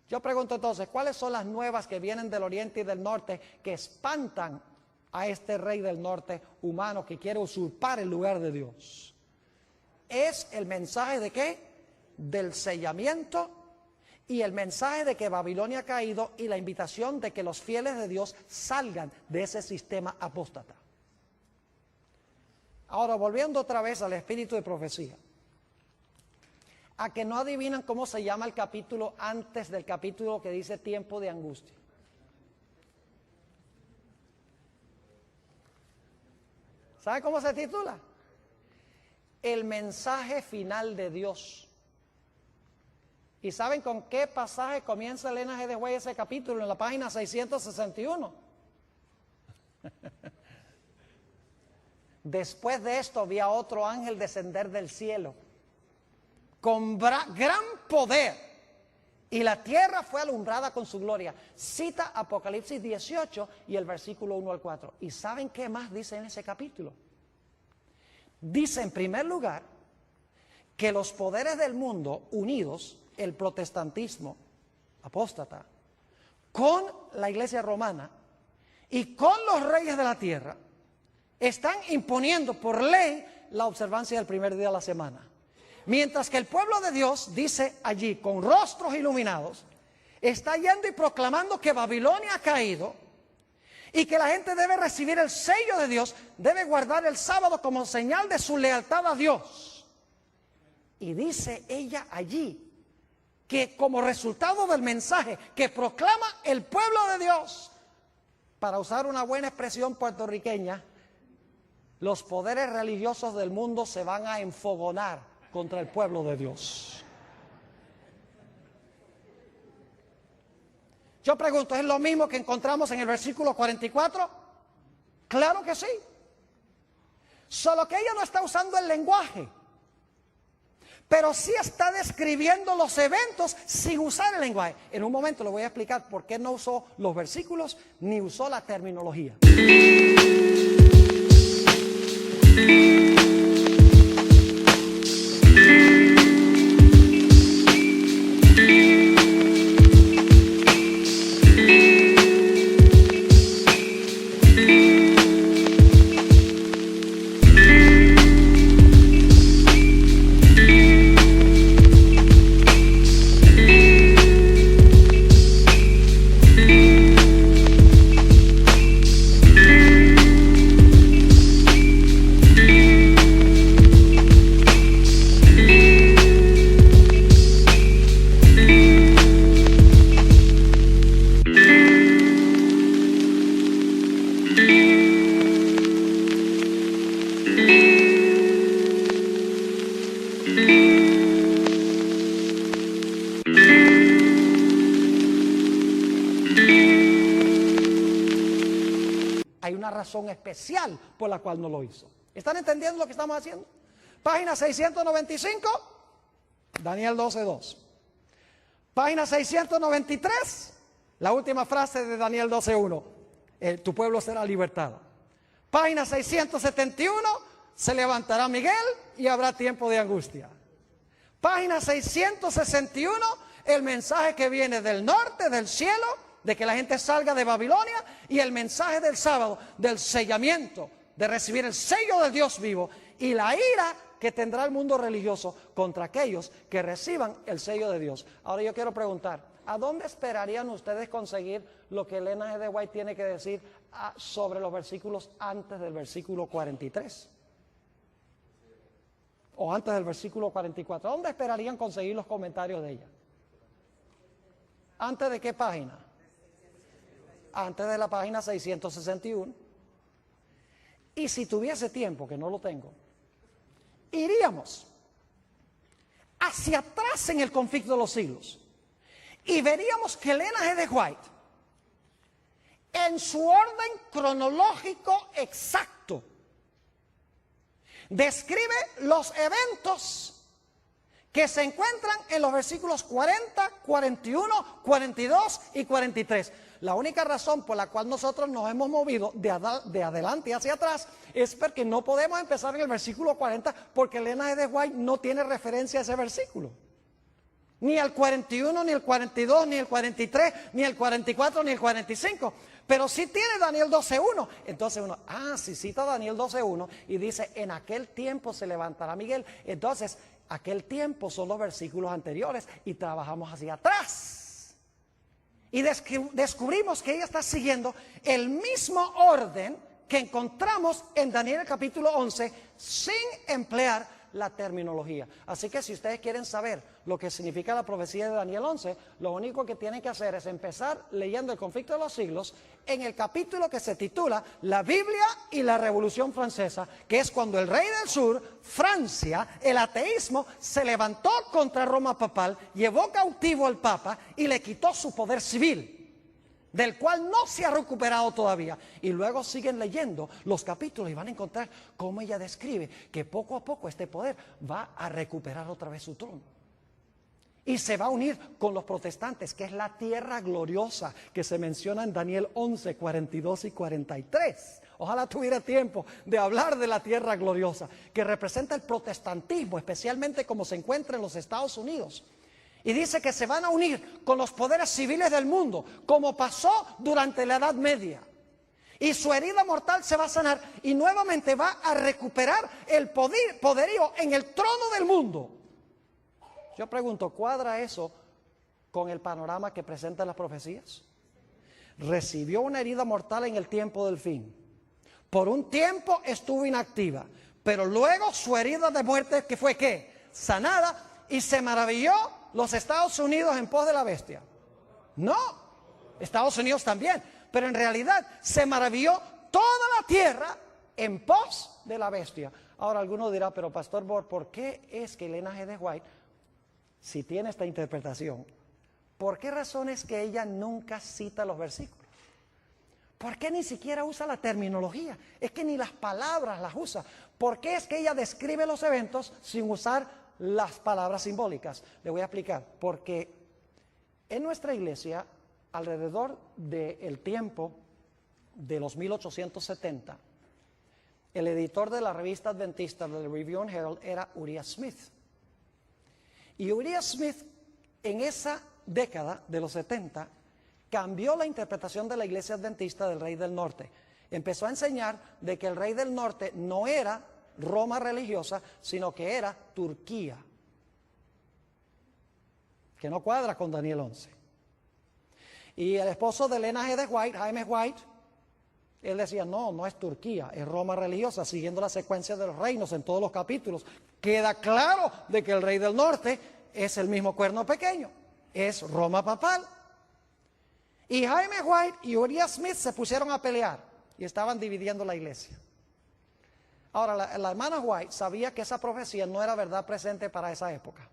Yo pregunto entonces, ¿cuáles son las nuevas que vienen del oriente y del norte que espantan a este rey del norte humano que quiere usurpar el lugar de Dios? Es el mensaje de ¿qué? Del sellamiento y el mensaje de que Babilonia ha caído y la invitación de que los fieles de Dios salgan de ese sistema apóstata. Ahora, volviendo otra vez al espíritu de profecía, a que no adivinan cómo se llama el capítulo antes del capítulo que dice tiempo de angustia. ¿Sabe cómo se titula? El mensaje final de Dios. ¿Y saben con qué pasaje comienza Elena G. de White ese capítulo? En la página 661. Después de esto vi a otro ángel descender del cielo con gran poder y la tierra fue alumbrada con su gloria. Cita Apocalipsis 18 y el versículo 1 al 4. ¿Y saben qué más dice en ese capítulo? Dice en primer lugar que los poderes del mundo unidos, el protestantismo apóstata, con la iglesia romana y con los reyes de la tierra, están imponiendo por ley la observancia del primer día de la semana. Mientras que el pueblo de Dios, dice allí, con rostros iluminados, está yendo y proclamando que Babilonia ha caído y que la gente debe recibir el sello de Dios, debe guardar el sábado como señal de su lealtad a Dios. Y dice ella allí que como resultado del mensaje que proclama el pueblo de Dios, para usar una buena expresión puertorriqueña, los poderes religiosos del mundo se van a enfogonar contra el pueblo de Dios. Yo pregunto, ¿es lo mismo que encontramos en el versículo 44? Claro que sí. Solo que ella no está usando el lenguaje, pero sí está describiendo los eventos sin usar el lenguaje. En un momento le voy a explicar por qué no usó los versículos ni usó la terminología. Hay una razón especial por la cual no lo hizo. ¿Están entendiendo lo que estamos haciendo? Página 695, Daniel 12:2. Página 693, la última frase de Daniel 12:1. Tu pueblo será libertado. Página 671, se levantará Miguel y habrá tiempo de angustia. Página 661, el mensaje que viene del norte, del cielo, de que la gente salga de Babilonia, y el mensaje del sábado, del sellamiento, de recibir el sello del Dios vivo, y la ira que tendrá el mundo religioso contra aquellos que reciban el sello de Dios. Ahora yo quiero preguntar, ¿a dónde esperarían ustedes conseguir lo que Elena G. de White tiene que decir sobre los versículos antes del versículo 43? O antes del versículo 44. ¿Dónde esperarían conseguir los comentarios de ella? ¿Antes de qué página? Antes de la página 661. Y si tuviese tiempo, que no lo tengo, iríamos hacia atrás en el conflicto de los siglos y veríamos que Elena G. de White, en su orden cronológico exacto, describe los eventos que se encuentran en los versículos 40, 41, 42 y 43. La única razón por la cual nosotros nos hemos movido de adelante hacia atrás es porque no podemos empezar en el versículo 40, porque Elena G. de White no tiene referencia a ese versículo. Ni al 41, ni el 42, ni el 43, ni el 44, ni el 45. Pero sí tiene Daniel 12:1. Entonces uno, si cita Daniel 12:1 y dice, en aquel tiempo se levantará Miguel. Entonces, aquel tiempo son los versículos anteriores y trabajamos hacia atrás. Y descubrimos que ella está siguiendo el mismo orden que encontramos en Daniel capítulo 11 sin emplear la terminología. Así que si ustedes quieren saber lo que significa la profecía de Daniel 11, lo único que tienen que hacer es empezar leyendo el conflicto de los siglos en el capítulo que se titula La Biblia y la Revolución Francesa, que es cuando el rey del sur, Francia, el ateísmo, se levantó contra Roma papal, llevó cautivo al papa y le quitó su poder civil, del cual no se ha recuperado todavía. Y luego siguen leyendo los capítulos y van a encontrar cómo ella describe que poco a poco este poder va a recuperar otra vez su trono. Y se va a unir con los protestantes, que es la tierra gloriosa que se menciona en Daniel 11, 42 y 43. Ojalá tuviera tiempo de hablar de la tierra gloriosa, que representa el protestantismo, especialmente como se encuentra en los Estados Unidos. Y dice que se van a unir con los poderes civiles del mundo, como pasó durante la Edad Media. Y su herida mortal se va a sanar y nuevamente va a recuperar el poderío en el trono del mundo. Yo pregunto, ¿cuadra eso con el panorama que presentan las profecías? Recibió una herida mortal en el tiempo del fin. Por un tiempo estuvo inactiva, pero luego su herida de muerte, que fue ¿qué? Sanada, y se maravilló los Estados Unidos en pos de la bestia. No, Estados Unidos también, pero en realidad se maravilló toda la tierra en pos de la bestia. Ahora alguno dirá, pero Pastor Bohr, ¿por qué es que Elena G. de White, si tiene esta interpretación, por qué razón es que ella nunca cita los versículos? ¿Por qué ni siquiera usa la terminología? Es que ni las palabras las usa. ¿Por qué es que ella describe los eventos sin usar las palabras simbólicas? Le voy a explicar. Porque en nuestra iglesia, alrededor del tiempo de los 1870, el editor de la revista adventista del Review and Herald era Uriah Smith. Y Uriah Smith, en esa década de los 70, cambió la interpretación de la iglesia adventista del Rey del Norte. Empezó a enseñar de que el Rey del Norte no era Roma religiosa, sino que era Turquía, que no cuadra con Daniel 11. Y el esposo de Elena G. de White, Jaime White, él decía, no es Turquía, es Roma religiosa, siguiendo la secuencia de los reinos en todos los capítulos. Queda claro de que el Rey del Norte es el mismo cuerno pequeño, es Roma papal. Y Jaime White y Uriah Smith se pusieron a pelear y estaban dividiendo la iglesia. Ahora, la hermana White sabía que esa profecía no era verdad presente para esa época,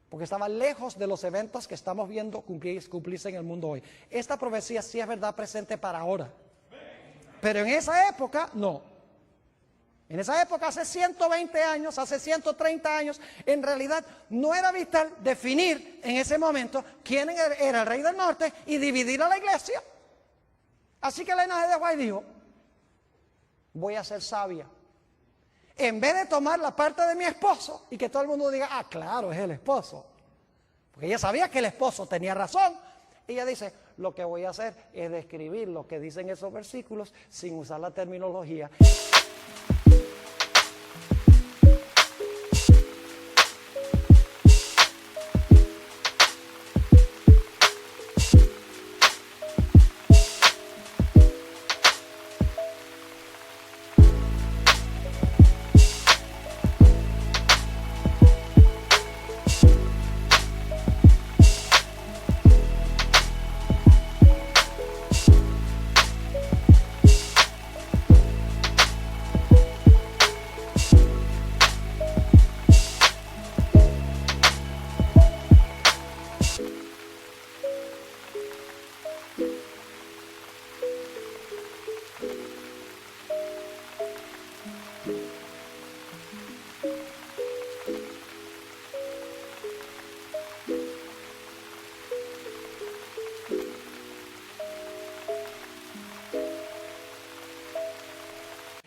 porque estaba lejos de los eventos que estamos viendo cumplirse en el mundo hoy. Esta profecía sí es verdad presente para ahora, pero en esa época no. En esa época, hace 120 años, hace 130 años, en realidad no era vital definir en ese momento quién era el Rey del Norte y dividir a la iglesia. Así que Elena G. de White dijo, voy a ser sabia. En vez de tomar la parte de mi esposo y que todo el mundo diga, ah, claro, es el esposo. Porque ella sabía que el esposo tenía razón. Ella dice, lo que voy a hacer es describir lo que dicen esos versículos sin usar la terminología.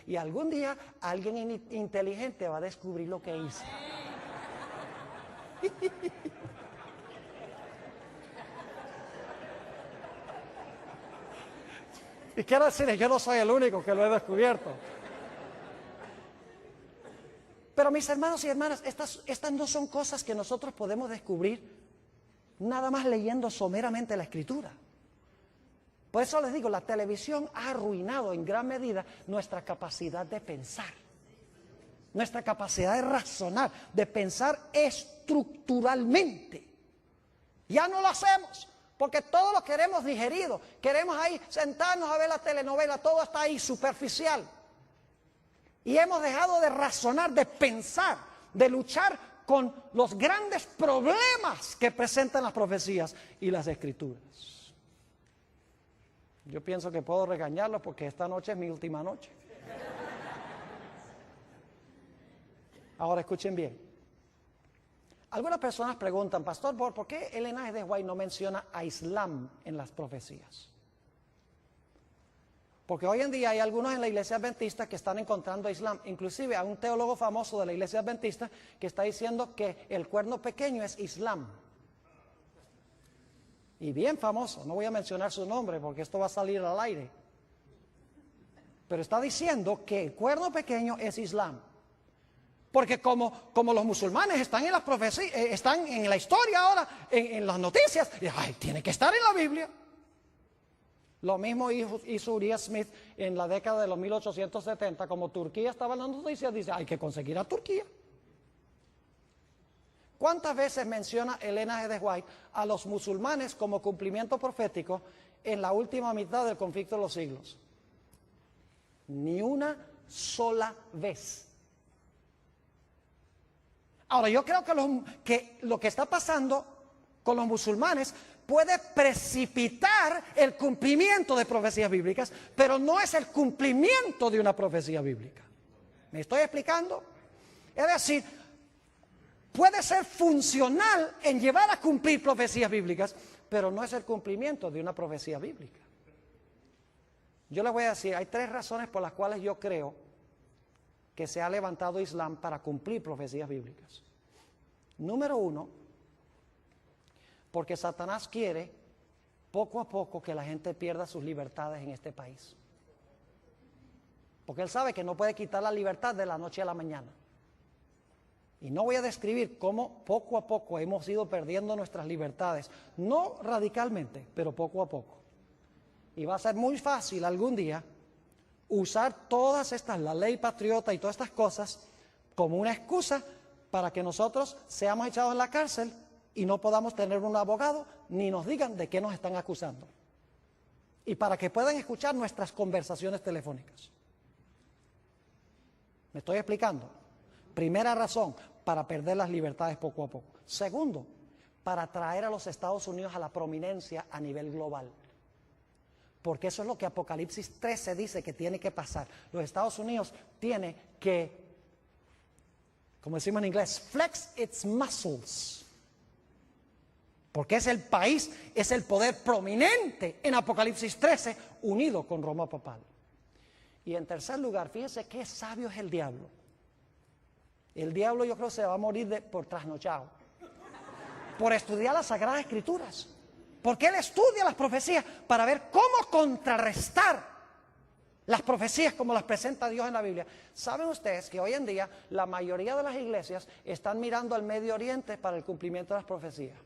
Y algún día alguien inteligente va a descubrir lo que hice. Y quiero decirles, yo no soy el único que lo he descubierto. Pero mis hermanos y hermanas, estas no son cosas que nosotros podemos descubrir nada más leyendo someramente la Escritura. Por eso les digo, la televisión ha arruinado en gran medida nuestra capacidad de pensar, nuestra capacidad de razonar, de pensar estructuralmente. Ya no lo hacemos, porque todo lo queremos digerido, queremos ahí sentarnos a ver la telenovela, todo está ahí superficial. Y hemos dejado de razonar, de pensar, de luchar con los grandes problemas que presentan las profecías y las Escrituras. Yo pienso que puedo regañarlos porque esta noche es mi última noche. Ahora escuchen bien. Algunas personas preguntan, Pastor Bohr, ¿por qué Elena G. de White no menciona a Islam en las profecías? Porque hoy en día hay algunos en la iglesia adventista que están encontrando a Islam. Inclusive hay un teólogo famoso de la iglesia adventista que está diciendo que el cuerno pequeño es Islam. Y bien famoso, no voy a mencionar su nombre porque esto va a salir al aire. Pero está diciendo que el cuerno pequeño es Islam. Porque como los musulmanes están en las profecías, están en la historia ahora, en las noticias, tiene que estar en la Biblia. Lo mismo hizo Uriah Smith en la década de los 1870, como Turquía estaba en las noticias, dice, hay que conseguir a Turquía. ¿Cuántas veces menciona Elena G. de White a los musulmanes como cumplimiento profético en la última mitad del conflicto de los siglos? Ni una sola vez. Ahora, yo creo que lo que está pasando con los musulmanes puede precipitar el cumplimiento de profecías bíblicas, pero no es el cumplimiento de una profecía bíblica. ¿Me estoy explicando? Es decir, puede ser funcional en llevar a cumplir profecías bíblicas, pero no es el cumplimiento de una profecía bíblica. Yo les voy a decir, hay 3 razones por las cuales yo creo que se ha levantado Islam para cumplir profecías bíblicas. Número 1, porque Satanás quiere poco a poco que la gente pierda sus libertades en este país. Porque él sabe que no puede quitar la libertad de la noche a la mañana. Y no voy a describir cómo poco a poco hemos ido perdiendo nuestras libertades, no radicalmente, pero poco a poco. Y va a ser muy fácil algún día usar todas estas, la ley patriota y todas estas cosas, como una excusa para que nosotros seamos echados en la cárcel y no podamos tener un abogado ni nos digan de qué nos están acusando. Y para que puedan escuchar nuestras conversaciones telefónicas. ¿Me estoy explicando? Primera razón, para perder las libertades poco a poco. Segundo, para traer a los Estados Unidos a la prominencia a nivel global. Porque eso es lo que Apocalipsis 13 dice que tiene que pasar. Los Estados Unidos tiene que, como decimos en inglés, flex its muscles. Porque es el país, es el poder prominente en Apocalipsis 13, unido con Roma papal. Y en tercer lugar, fíjense qué sabio es el diablo. El diablo yo creo que se va a morir por trasnochado, por estudiar las Sagradas Escrituras. Porque él estudia las profecías para ver cómo contrarrestar las profecías como las presenta Dios en la Biblia. ¿Saben ustedes que hoy en día la mayoría de las iglesias están mirando al Medio Oriente para el cumplimiento de las profecías?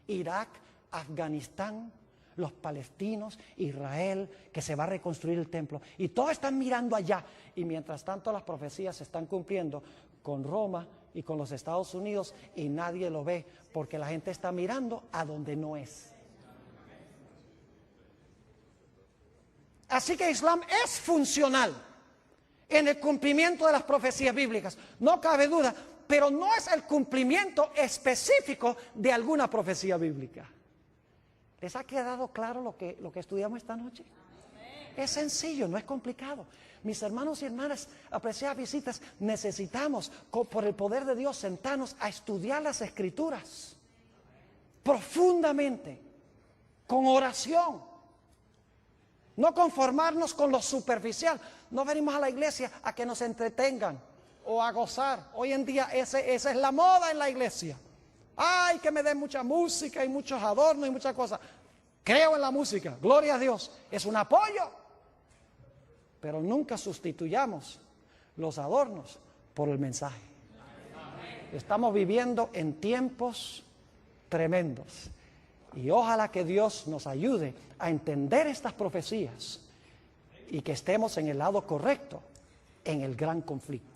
Irak, Afganistán, los palestinos, Israel, que se va a reconstruir el templo. Y todos están mirando allá. Y mientras tanto las profecías se están cumpliendo con Roma y con los Estados Unidos y nadie lo ve porque la gente está mirando a donde no es. Así que Islam es funcional en el cumplimiento de las profecías bíblicas, no cabe duda, pero no es el cumplimiento específico de alguna profecía bíblica. ¿Les ha quedado claro lo que estudiamos esta noche? Es sencillo, no es complicado. Mis hermanos y hermanas, apreciadas visitas, necesitamos, por el poder de Dios, sentarnos a estudiar las Escrituras profundamente, con oración. No conformarnos con lo superficial. No venimos a la iglesia a que nos entretengan o a gozar. Hoy en día esa es la moda en la iglesia. Ay, que me den mucha música y muchos adornos y muchas cosas. Creo en la música, gloria a Dios, es un apoyo. Pero nunca sustituyamos los adornos por el mensaje. Estamos viviendo en tiempos tremendos. Y ojalá que Dios nos ayude a entender estas profecías y que estemos en el lado correcto en el gran conflicto.